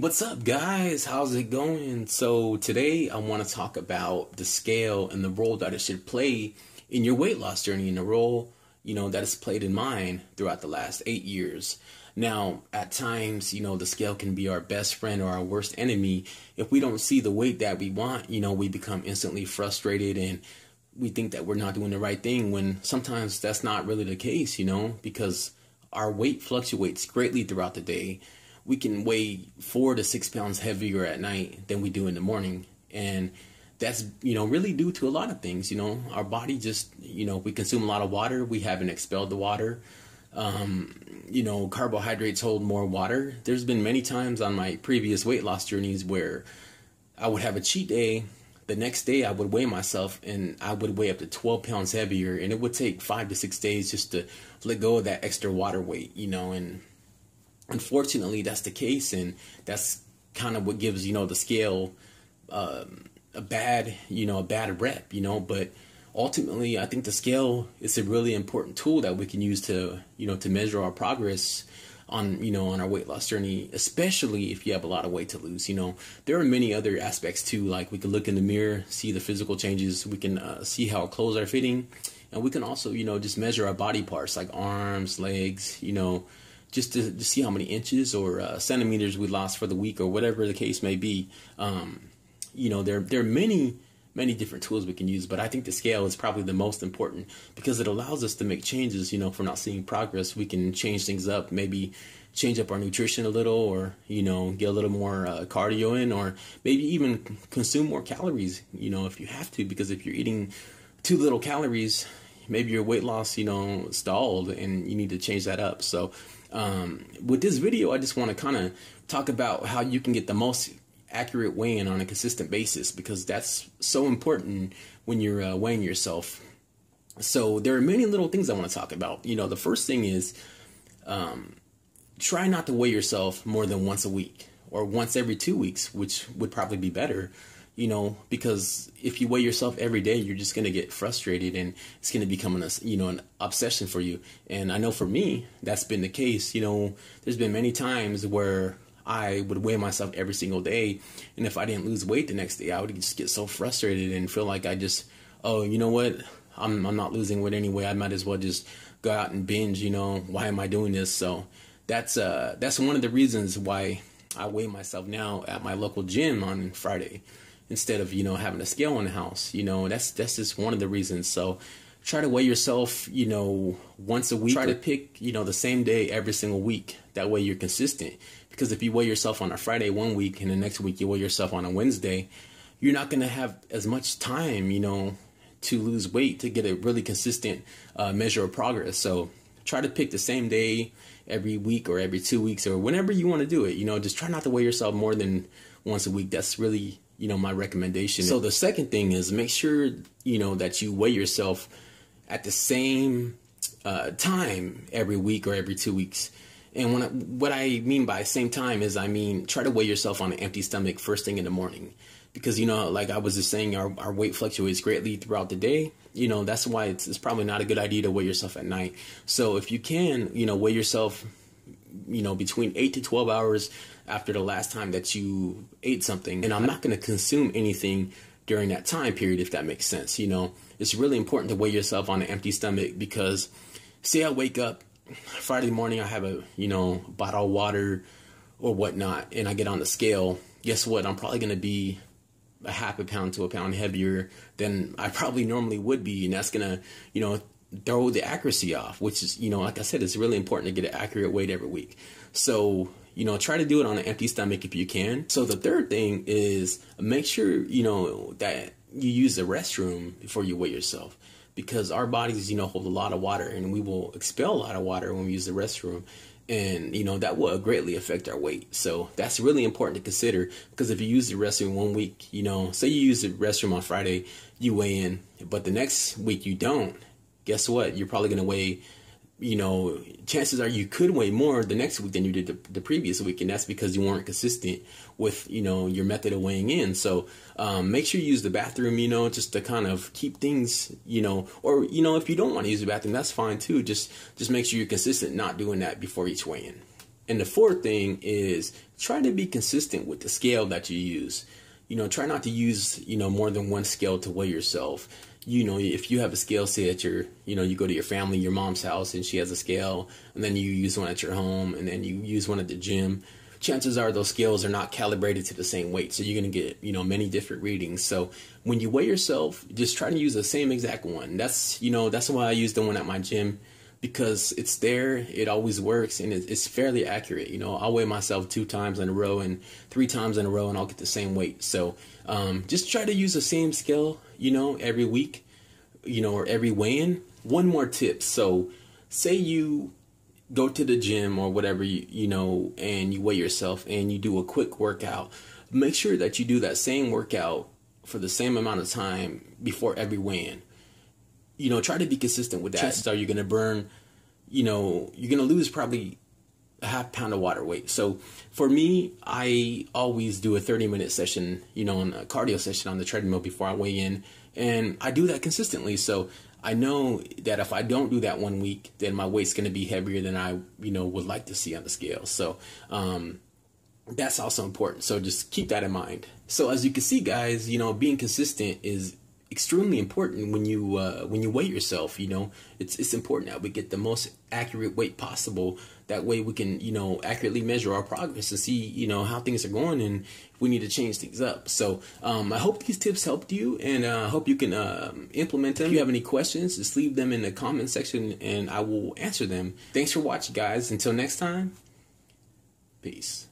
What's up, guys? How's it going? So today I want to talk about the scale and the role that it should play in your weight loss journey, and the role, that it's played in mine throughout the last 8 years. Now, at times, the scale can be our best friend or our worst enemy. If we don't see the weight that we want, we become instantly frustrated and we think that we're not doing the right thing, when sometimes that's not really the case, because our weight fluctuates greatly throughout the day. We can weigh 4 to 6 pounds heavier at night than we do in the morning. And that's, really due to a lot of things. Our body just, we consume a lot of water. We haven't expelled the water. Carbohydrates hold more water. There's been many times on my previous weight loss journeys where I would have a cheat day. The next day I would weigh myself and I would weigh up to 12 pounds heavier. And it would take 5 to 6 days just to let go of that extra water weight, and unfortunately, that's the case, and that's kind of what gives, the scale a bad rep, but ultimately, I think the scale is a really important tool that we can use to, to measure our progress on, on our weight loss journey, especially if you have a lot of weight to lose. There are many other aspects too, like we can look in the mirror, see the physical changes, we can see how our clothes are fitting, and we can also, just measure our body parts like arms, legs, just to see how many inches or centimeters we lost for the week or whatever the case may be. There are many different tools we can use, but I think the scale is probably the most important because it allows us to make changes. If we're not seeing progress, we can change things up, maybe change up our nutrition a little, or, get a little more cardio in, or maybe even consume more calories, if you have to, because if you're eating too little calories, maybe your weight loss, stalled and you need to change that up. So with this video, I just want to kind of talk about how you can get the most accurate weigh-in on a consistent basis, because that's so important when you're weighing yourself. So there are many little things I want to talk about. The first thing is try not to weigh yourself more than once a week or once every 2 weeks, which would probably be better. Because if you weigh yourself every day, you're just going to get frustrated and it's going to become an obsession for you. And I know for me, that's been the case. There's been many times where I would weigh myself every single day. And if I didn't lose weight the next day, I would just get so frustrated and feel like I just, you know what? I'm not losing weight anyway. I might as well just go out and binge, why am I doing this? So that's one of the reasons why I weigh myself now at my local gym on Friday, instead of, having a scale in the house. That's just one of the reasons. So try to weigh yourself, once a week. Try to pick, the same day every single week. That way you're consistent. Because if you weigh yourself on a Friday one week and the next week you weigh yourself on a Wednesday, you're not going to have as much time, to lose weight, to get a really consistent measure of progress. So try to pick the same day every week or every 2 weeks or whenever you want to do it. Just try not to weigh yourself more than once a week. That's really, my recommendation. So the second thing is make sure, that you weigh yourself at the same time every week or every 2 weeks. And what I mean by same time is, try to weigh yourself on an empty stomach first thing in the morning. Because, like I was just saying, our weight fluctuates greatly throughout the day. That's why it's probably not a good idea to weigh yourself at night. So if you can, weigh yourself, between 8 to 12 hours after the last time that you ate something. And I'm not going to consume anything during that time period, if that makes sense. It's really important to weigh yourself on an empty stomach, because say I wake up Friday morning, I have a, bottle of water or whatnot, and I get on the scale. Guess what? I'm probably going to be a half a pound to a pound heavier than I probably normally would be. And that's going to, throw the accuracy off, which is, like I said, it's really important to get an accurate weight every week. So, try to do it on an empty stomach if you can. So the third thing is make sure, that you use the restroom before you weigh yourself, because our bodies, hold a lot of water, and we will expel a lot of water when we use the restroom. And, that will greatly affect our weight. So that's really important to consider, because if you use the restroom one week, say you use the restroom on Friday, you weigh in, but the next week you don't, guess what? You're probably going to weigh, chances are you could weigh more the next week than you did the previous week. And that's because you weren't consistent with, your method of weighing in. So make sure you use the bathroom, just to kind of keep things, or, if you don't want to use the bathroom, that's fine too. Just make sure you're consistent, not doing that before each weigh-in. And the fourth thing is try to be consistent with the scale that you use. Try not to use, more than one scale to weigh yourself. If you have a scale, say at your, you go to your family, your mom's house, and she has a scale, and then you use one at your home, and then you use one at the gym, chances are those scales are not calibrated to the same weight. So you're going to get, many different readings. So when you weigh yourself, just try to use the same exact one. That's why I use the one at my gym, because it's there, it always works, and it's fairly accurate. I'll weigh myself 2 times in a row and 3 times in a row, and I'll get the same weight. So just try to use the same scale, every week, or every weigh-in. One more tip. So say you go to the gym or whatever, and you weigh yourself and you do a quick workout. Make sure that you do that same workout for the same amount of time before every weigh-in. Try to be consistent with that. Chances are you're going to burn, you're going to lose probably a half pound of water weight. So for me, I always do a 30-minute session, on a cardio session on the treadmill before I weigh in. And I do that consistently. So I know that if I don't do that one week, then my weight's going to be heavier than I, would like to see on the scale. So that's also important. So just keep that in mind. So as you can see, guys, being consistent is extremely important when you weigh yourself. It's important that we get the most accurate weight possible. That way we can accurately measure our progress and see how things are going and if we need to change things up. So I hope these tips helped you, and I hope you can implement them. If you have any questions, just leave them in the comment section and I will answer them. Thanks for watching, guys. Until next time, peace.